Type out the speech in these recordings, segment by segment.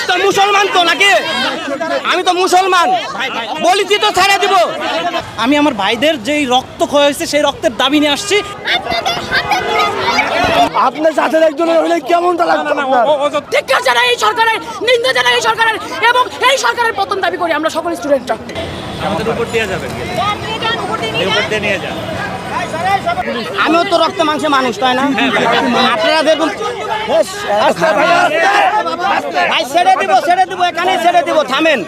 তো মুসলমান তো নাকি? আমি তো মুসলমান, বলেছি তো ছেড়ে দিব। আমি আমার ভাইদের যেই রক্ত ক্ষয় হয়েছে সেই রক্তের দাবি নিয়ে আসছি। আপনার সাথে একজনের হলে কেমনটা লাগবে? ধিক্কার জানাই এই সরকারের, নিন্দা জানাই এই সরকারের এবং এই সরকারের পতন দাবি করি আমরা সকল স্টুডেন্টরা। আমাদের উপর দিয়ে যাবেন, উপর দিয়ে নিয়ে যান। আমিও তো রক্ত মাংসে মানুষ, তাই না? আপনারা দেখুন, ভাই ছেড়ে দিব, এখানে ছেড়ে দিব। থামেন,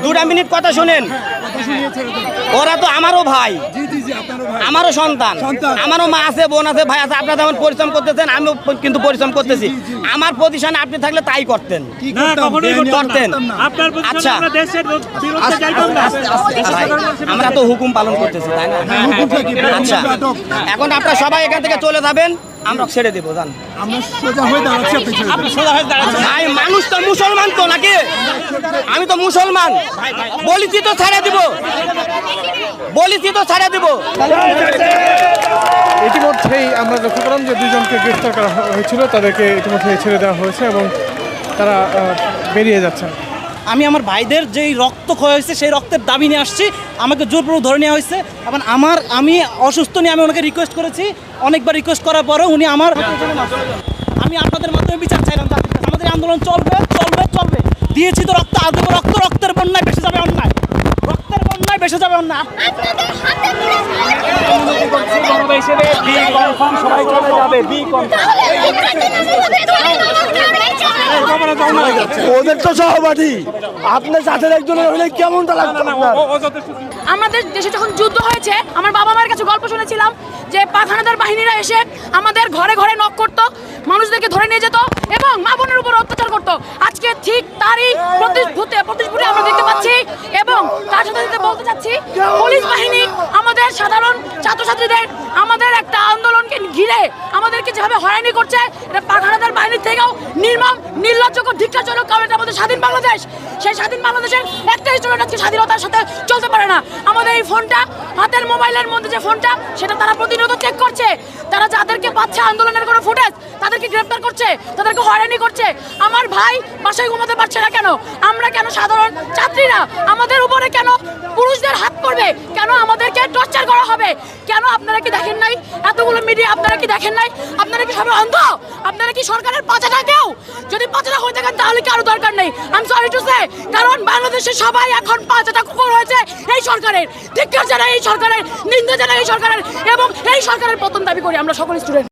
2 মিনিট কথা শুনেন। ওরা তো আমারও ভাই, আমারও সন্তান, আমারও মা আছে, বোন আছে, ভাই আছে। আপনারা যেমন পরিশ্রম করতেছেন, আমিও কিন্তু পরিশ্রম করতেছি। আমার পজিশনে আপনি থাকলে তাই করতেন। আচ্ছা, আমরা তো হুকুম পালন করতেছি, তাই না? আচ্ছা, এখন আপনারা সবাই এখান থেকে চলে যাবেন, আমরা ছেড়ে দেবো। জান, মানুষ তো মুসলমান তো নাকি? আমি তো মুসলমান, বলেছি তো ছেড়ে দিব, ইতিমধ্যেই আমরা লক্ষ্য করলাম যে 2 জনকে গ্রেফতার করা হয়েছিল, তাদেরকে ইতিমধ্যে ছেড়ে দেওয়া হয়েছে এবং তারা বেরিয়ে যাচ্ছেন। আমি আমার ভাইদের যেই রক্ত ক্ষয় হয়েছে সেই রক্তের দাবি নিয়ে আসছি। আমাকে জোরপূর্বক ধরে নেওয়া হয়েছে এবং আমি অসুস্থ নিয়ে আমি ওনাকে রিকোয়েস্ট করেছি। অনেকবার রিকোয়েস্ট করার পরেও উনি আমি আপনাদের মাধ্যমে বিচার চাইলাম। আমাদের আন্দোলন চলবে। দিয়েছি তো রক্ত, আজ দেবো রক্ত। রক্তের বন্যায় বেসে যাবে অন্যায়, ওদের তো সহপাঠী, আপনার সাথে একজনের হলে কেমনটা লাগবে? আমাদের দেশে যখন যুদ্ধ হয়েছে, আমার বাবা মায়ের কাছে গল্প শুনেছিলাম যে পাক হানাদার বাহিনীরা এসে আমাদের ঘরে ঘরে নক করতো, মানুষদেরকে ধরে নিয়ে যেত এবং মা বোনের উপর অত্যাচার করতো। আজকে ঠিক তারই প্রতিশ্রুতি আমরা দেখতে পাচ্ছি এবং তার সাথে বলতে চাচ্ছি, পুলিশ বাহিনী আমাদের সাধারণ ছাত্রছাত্রীদের আমাদের একটা আন্দোলনকে ঘিরে আমাদেরকে যেভাবে হয়রানি করছে, এটা পাক হানাদার বাহিনীর থেকেও নির্মম, নির্লজ্জকর, ধিক্কারজনক। কারণ এটা আমাদের স্বাধীন বাংলাদেশ, সেই স্বাধীন বাংলাদেশের একটা স্টুডেন্ট আজকে স্বাধীনতার সাথে চলতে পারে না। আমাদের এই ফোনটা, হাতের মোবাইলের মধ্যে যে ফোনটা, সেটা তারা প্রতিনিয়ত চেক করছে। তারা যাদেরকে পাচ্ছে আন্দোলনের কোনো ফুটেজ, তাদেরকে গ্রেফতার করছে, তাদেরকে হয়রানি করছে। আমার ভাই বাসায় ঘুমাতে পারছে না কেন? আমরা কেন সাধারণ ছাত্রীরা, আমাদের উপরে কেন পুরুষদের হাত পড়বে? কেন আমাদেরকে টর্চার করা হবে? কেন আপনারা কি দেখেন নাই? এতগুলো মিডিয়া আপনারা কি দেখেন নাই? আপনারা কি সবাই অন্ধ? আপনারা কি সরকারের পাচাটা কেউ? যদি পাচাটা হয়ে থাকেন তাহলে কি আরো দরকার নেই? I am sorry to say, কারণ বাংলাদেশে সবাই এখন পাচাটা কুকুর হয়েছে এই সরকারের। ধিক্কার জানাই এই সরকারের, নিন্দা জানাই এই সরকারের এবং এই সরকারের পতন দাবি করি আমরা সকল স্টুডেন্ট।